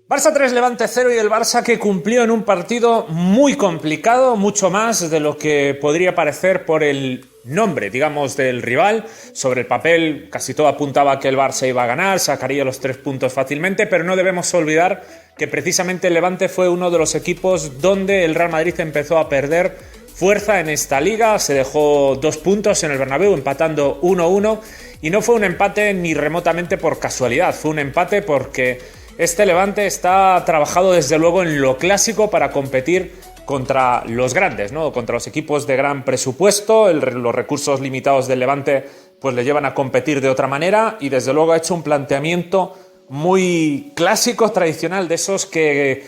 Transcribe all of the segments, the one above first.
Barça 3, Levante 0 y el Barça que cumplió en un partido muy complicado, mucho más de lo que podría parecer por el nombre, digamos, del rival. Sobre el papel casi todo apuntaba a que el Barça iba a ganar, sacaría los 3 puntos fácilmente, pero no debemos olvidar que precisamente el Levante fue uno de los equipos donde el Real Madrid empezó a perder fuerza en esta liga. Se dejó 2 puntos en el Bernabéu empatando 1-1 y no fue un empate ni remotamente por casualidad, fue un empate porque este Levante está trabajado desde luego en lo clásico para competir contra los grandes, ¿no? Contra los equipos de gran presupuesto. Los recursos limitados del Levante pues le llevan a competir de otra manera y desde luego ha hecho un planteamiento muy clásico, tradicional, de esos que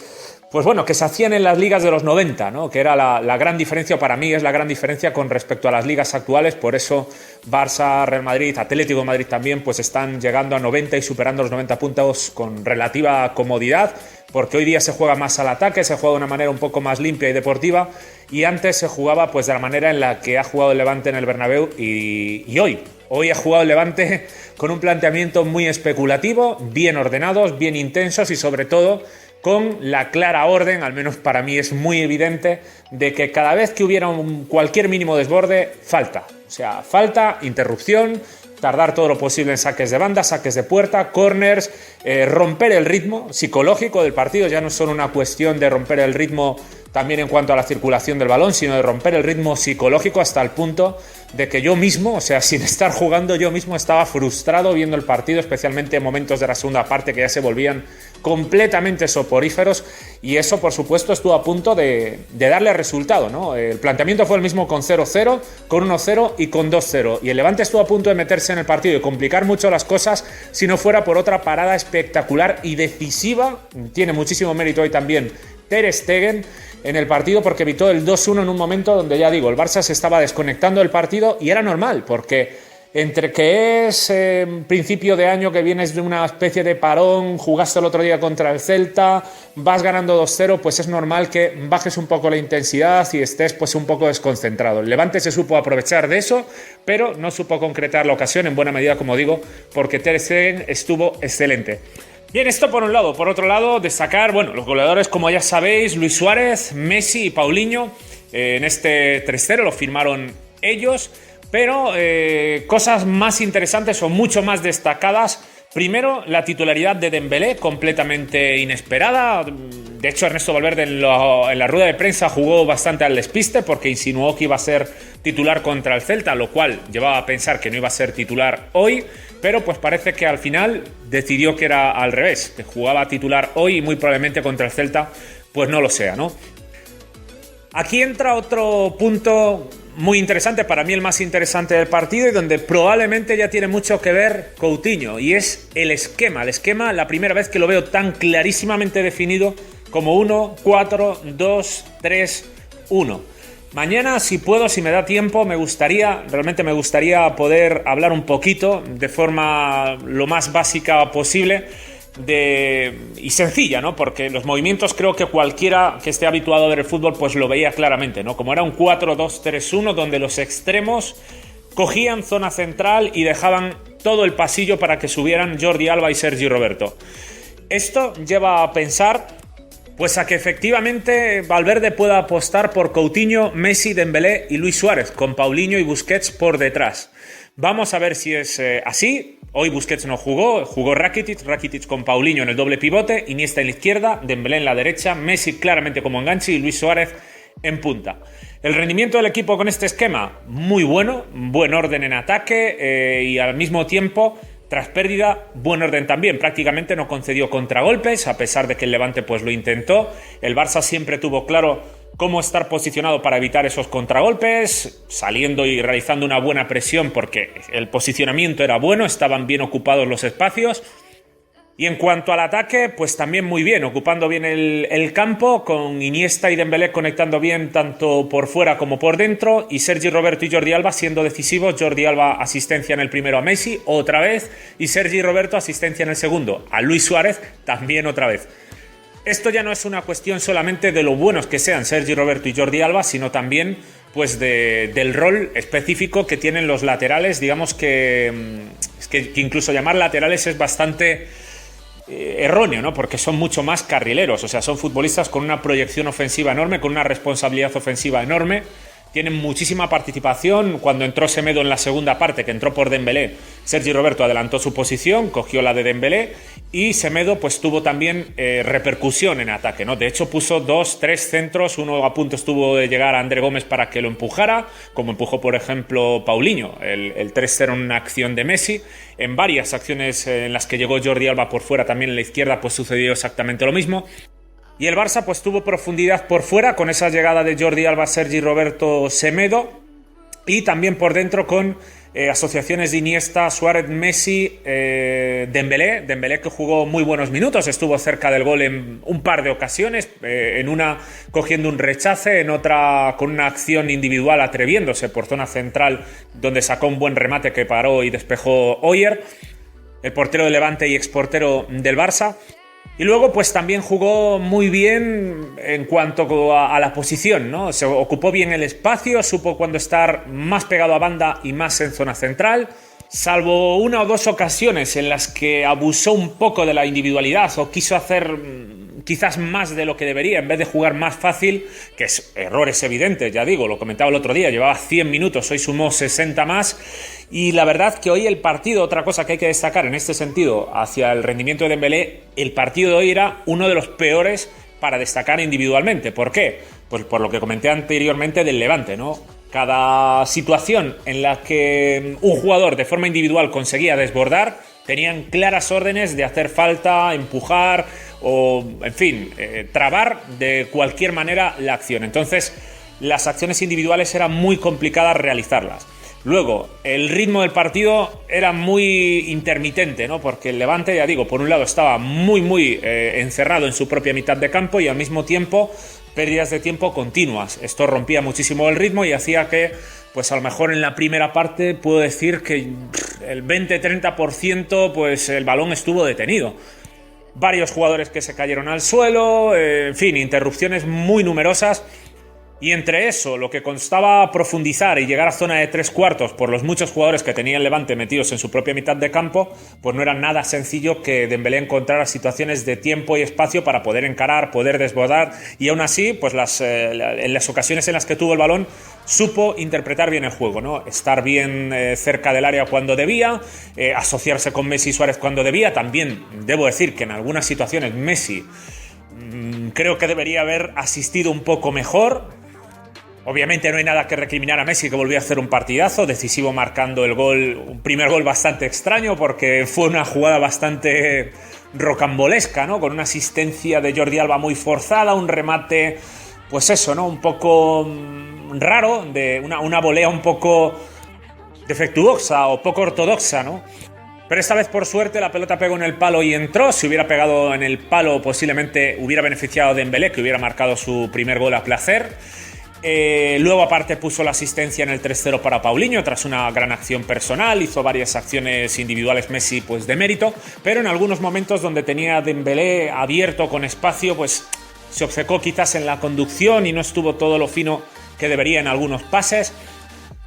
pues bueno, que se hacían en las ligas de los 90, ¿no? Que era la gran diferencia, para mí es la gran diferencia con respecto a las ligas actuales. Por eso Barça, Real Madrid, Atlético de Madrid también pues están llegando a 90 y superando los 90 puntos con relativa comodidad, porque hoy día se juega más al ataque, se juega de una manera un poco más limpia y deportiva, y antes se jugaba pues de la manera en la que ha jugado el Levante en el Bernabéu y hoy ha jugado el Levante con un planteamiento muy especulativo, bien ordenados, bien intensos y sobre todo con la clara orden, al menos para mí es muy evidente, de que cada vez que hubiera cualquier mínimo desborde, falta. O sea, falta, interrupción, tardar todo lo posible en saques de banda, saques de puerta, corners, romper el ritmo psicológico del partido. Ya no es solo una cuestión de romper el ritmo también en cuanto a la circulación del balón, sino de romper el ritmo psicológico hasta el punto de que yo mismo, o sea, sin estar jugando, yo mismo estaba frustrado viendo el partido, especialmente en momentos de la segunda parte que ya se volvían completamente soporíferos, y eso por supuesto estuvo a punto de darle resultado, ¿no? El planteamiento fue el mismo con 0-0, con 1-0 y con 2-0, y el Levante estuvo a punto de meterse en el partido y complicar mucho las cosas si no fuera por otra parada espectacular y decisiva. Tiene muchísimo mérito hoy también Ter Stegen en el partido, porque evitó el 2-1 en un momento donde, ya digo, el Barça se estaba desconectando del partido, y era normal, porque entre que es principio de año, que vienes de una especie de parón, jugaste el otro día contra el Celta, vas ganando 2-0, pues es normal que bajes un poco la intensidad y estés pues un poco desconcentrado. El Levante se supo aprovechar de eso, pero no supo concretar la ocasión en buena medida, como digo, porque Ter Stegen estuvo excelente. Bien, esto por un lado. Por otro lado, destacar, bueno, los goleadores, como ya sabéis, Luis Suárez, Messi y Paulinho. En este 3-0 lo firmaron ellos, pero cosas más interesantes o mucho más destacadas. Primero, la titularidad de Dembélé, completamente inesperada. De hecho, Ernesto Valverde en la rueda de prensa jugó bastante al despiste, porque insinuó que iba a ser titular contra el Celta, lo cual llevaba a pensar que no iba a ser titular hoy, pero pues parece que al final decidió que era al revés, que jugaba titular hoy y muy probablemente contra el Celta pues no lo sea, ¿no? Aquí entra otro punto muy interesante, para mí el más interesante del partido, y donde probablemente ya tiene mucho que ver Coutinho, y es el esquema. El esquema, la primera vez que lo veo tan clarísimamente definido como 1-4-2-3-1. Mañana, si puedo, si me da tiempo, realmente me gustaría poder hablar un poquito de forma lo más básica posible y sencilla, ¿no? Porque los movimientos creo que cualquiera que esté habituado a ver el fútbol pues lo veía claramente, ¿no? Como era un 4-2-3-1 donde los extremos cogían zona central y dejaban todo el pasillo para que subieran Jordi Alba y Sergi Roberto. Esto lleva a pensar pues a que efectivamente Valverde pueda apostar por Coutinho, Messi, Dembélé y Luis Suárez, con Paulinho y Busquets por detrás. Vamos a ver si es así. Hoy Busquets no jugó Rakitic con Paulinho en el doble pivote, Iniesta en la izquierda, Dembélé en la derecha, Messi claramente como enganche y Luis Suárez en punta. El rendimiento del equipo con este esquema, muy bueno, buen orden en ataque y al mismo tiempo, tras pérdida, buen orden también. Prácticamente no concedió contragolpes, a pesar de que el Levante pues lo intentó. El Barça siempre tuvo claro cómo estar posicionado para evitar esos contragolpes, saliendo y realizando una buena presión porque el posicionamiento era bueno, estaban bien ocupados los espacios. Y en cuanto al ataque, pues también muy bien, ocupando bien el campo, con Iniesta y Dembélé conectando bien tanto por fuera como por dentro, y Sergi Roberto y Jordi Alba siendo decisivos. Jordi Alba asistencia en el primero a Messi, otra vez, y Sergi Roberto asistencia en el segundo a Luis Suárez, también otra vez. Esto ya no es una cuestión solamente de lo buenos que sean Sergi Roberto y Jordi Alba, sino también pues del rol específico que tienen los laterales. Digamos que incluso llamar laterales es bastante erróneo, ¿no? Porque son mucho más carrileros, o sea, son futbolistas con una proyección ofensiva enorme, con una responsabilidad ofensiva enorme. Tienen muchísima participación. Cuando entró Semedo en la segunda parte, que entró por Dembélé, Sergi Roberto adelantó su posición, cogió la de Dembélé y Semedo pues tuvo también repercusión en ataque, ¿no? De hecho puso 2-3 centros, uno a punto estuvo de llegar a André Gómez para que lo empujara, como empujó por ejemplo Paulinho, el 3-0 en una acción de Messi. En varias acciones en las que llegó Jordi Alba por fuera, también en la izquierda, pues sucedió exactamente lo mismo. Y el Barça pues tuvo profundidad por fuera con esa llegada de Jordi Alba, Sergi Roberto, Semedo, y también por dentro con asociaciones de Iniesta, Suárez, Messi, Dembélé que jugó muy buenos minutos, estuvo cerca del gol en un par de ocasiones, en una cogiendo un rechace, en otra con una acción individual atreviéndose por zona central donde sacó un buen remate que paró y despejó Oyer, el portero de Levante y exportero del Barça. Y luego pues también jugó muy bien en cuanto a la posición, ¿no? Se ocupó bien el espacio, supo cuándo estar más pegado a banda y más en zona central, salvo una o dos ocasiones en las que abusó un poco de la individualidad o quiso hacer quizás más de lo que debería, en vez de jugar más fácil, que es errores evidentes, ya digo, lo comentaba el otro día, llevaba 100 minutos, hoy sumó 60 más, y la verdad que hoy el partido, otra cosa que hay que destacar en este sentido, hacia el rendimiento de Dembélé, el partido de hoy era uno de los peores para destacar individualmente. ¿Por qué? Pues por lo que comenté anteriormente del Levante, ¿no? Cada situación en la que un jugador de forma individual conseguía desbordar, tenían claras órdenes de hacer falta, empujar o, en fin, trabar de cualquier manera la acción. Entonces, las acciones individuales eran muy complicadas realizarlas. Luego, el ritmo del partido era muy intermitente, ¿no? Porque el Levante, ya digo, por un lado estaba muy encerrado en su propia mitad de campo y al mismo tiempo pérdidas de tiempo continuas. Esto rompía muchísimo el ritmo y hacía que, pues a lo mejor en la primera parte puedo decir que el 20-30% pues el balón estuvo detenido. Varios jugadores que se cayeron al suelo, en fin, interrupciones muy numerosas. Y entre eso, lo que constaba profundizar y llegar a zona de 3/4 por los muchos jugadores que tenía el Levante metidos en su propia mitad de campo, pues no era nada sencillo que Dembélé encontrara situaciones de tiempo y espacio para poder encarar, poder desbordar, y aún así, pues en las ocasiones en las que tuvo el balón, supo interpretar bien el juego, ¿no? Estar bien cerca del área cuando debía, asociarse con Messi y Suárez cuando debía. También debo decir que en algunas situaciones Messi creo que debería haber asistido un poco mejor. Obviamente no hay nada que recriminar a Messi, que volvió a hacer un partidazo, decisivo marcando el gol, un primer gol bastante extraño porque fue una jugada bastante rocambolesca, ¿no? Con una asistencia de Jordi Alba muy forzada, un remate, pues eso, ¿no? Un poco raro, de una volea un poco defectuosa o poco ortodoxa, ¿no? Pero esta vez, por suerte, la pelota pegó en el palo y entró. Si hubiera pegado en el palo, posiblemente hubiera beneficiado a Dembélé, que hubiera marcado su primer gol a placer. Luego aparte puso la asistencia en el 3-0 para Paulinho tras una gran acción personal, hizo varias acciones individuales Messi pues de mérito, pero en algunos momentos donde tenía Dembélé abierto con espacio pues se obcecó quizás en la conducción y no estuvo todo lo fino que debería en algunos pases.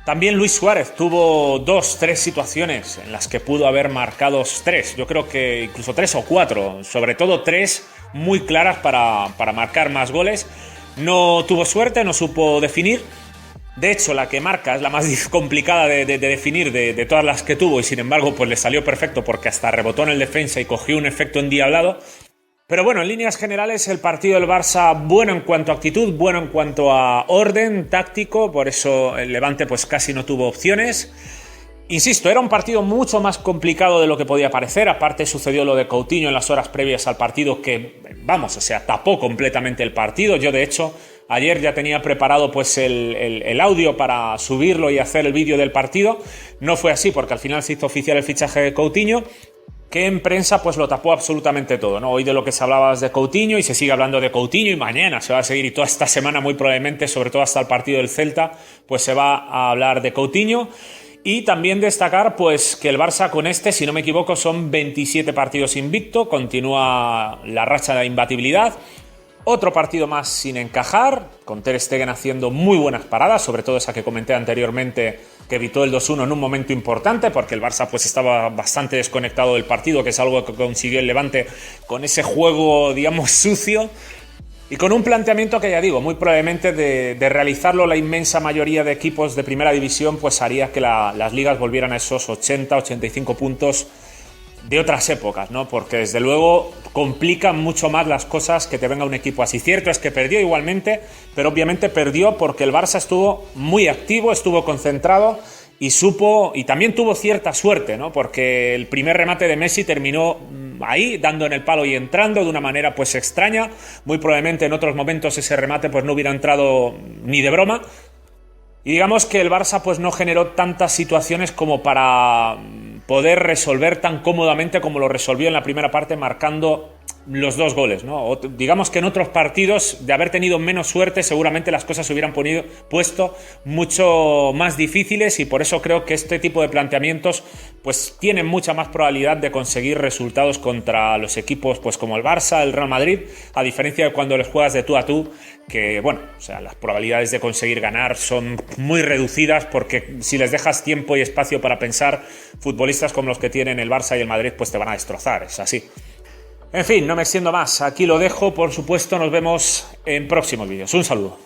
También Luis Suárez tuvo 2-3 situaciones en las que pudo haber marcado 3, yo creo que incluso 3 o 4, sobre todo 3 muy claras para marcar más goles. No tuvo suerte, no supo definir. De hecho, la que marca es la más complicada de definir de todas las que tuvo y sin embargo pues le salió perfecto porque hasta rebotó en el defensa y cogió un efecto endiablado. Pero bueno, en líneas generales el partido del Barça bueno en cuanto a actitud, bueno en cuanto a orden táctico, por eso el Levante pues casi no tuvo opciones. Insisto, era un partido mucho más complicado de lo que podía parecer. Aparte sucedió lo de Coutinho en las horas previas al partido que, vamos, o sea, tapó completamente el partido. Yo, de hecho, ayer ya tenía preparado pues el audio para subirlo y hacer el vídeo del partido. No fue así porque al final se hizo oficial el fichaje de Coutinho, que en prensa pues lo tapó absolutamente todo, ¿no? Hoy de lo que se hablaba es de Coutinho y se sigue hablando de Coutinho y mañana se va a seguir y toda esta semana muy probablemente, sobre todo hasta el partido del Celta, pues se va a hablar de Coutinho. Y también destacar pues que el Barça con si no me equivoco, son 27 partidos invicto, continúa la racha de imbatibilidad. Otro partido más sin encajar, con Ter Stegen haciendo muy buenas paradas, sobre todo esa que comenté anteriormente, que evitó el 2-1 en un momento importante, porque el Barça pues estaba bastante desconectado del partido, que es algo que consiguió el Levante con ese juego, digamos, sucio, y con un planteamiento que, ya digo, muy probablemente de realizarlo la inmensa mayoría de equipos de primera división, pues haría que las ligas volvieran a esos 80-85 puntos de otras épocas, ¿no? Porque desde luego complican mucho más las cosas que te venga un equipo así. Cierto es que perdió igualmente, pero obviamente perdió porque el Barça estuvo muy activo, estuvo concentrado y supo, y también tuvo cierta suerte, ¿no? Porque el primer remate de Messi terminó ahí, dando en el palo y entrando de una manera pues extraña. Muy probablemente en otros momentos ese remate pues no hubiera entrado ni de broma. Y digamos que el Barça pues no generó tantas situaciones como para poder resolver tan cómodamente como lo resolvió en la primera parte, marcando los 2 goles, ¿no? O, digamos que en otros partidos, de haber tenido menos suerte, seguramente las cosas se hubieran puesto mucho más difíciles, y por eso creo que este tipo de planteamientos pues tienen mucha más probabilidad de conseguir resultados contra los equipos pues como el Barça, el Real Madrid, a diferencia de cuando les juegas de tú a tú, que bueno, o sea, las probabilidades de conseguir ganar son muy reducidas, porque si les dejas tiempo y espacio para pensar, futbolistas como los que tienen el Barça y el Madrid pues te van a destrozar, es así. En fin, no me extiendo más, aquí lo dejo, por supuesto, nos vemos en próximos vídeos. Un saludo.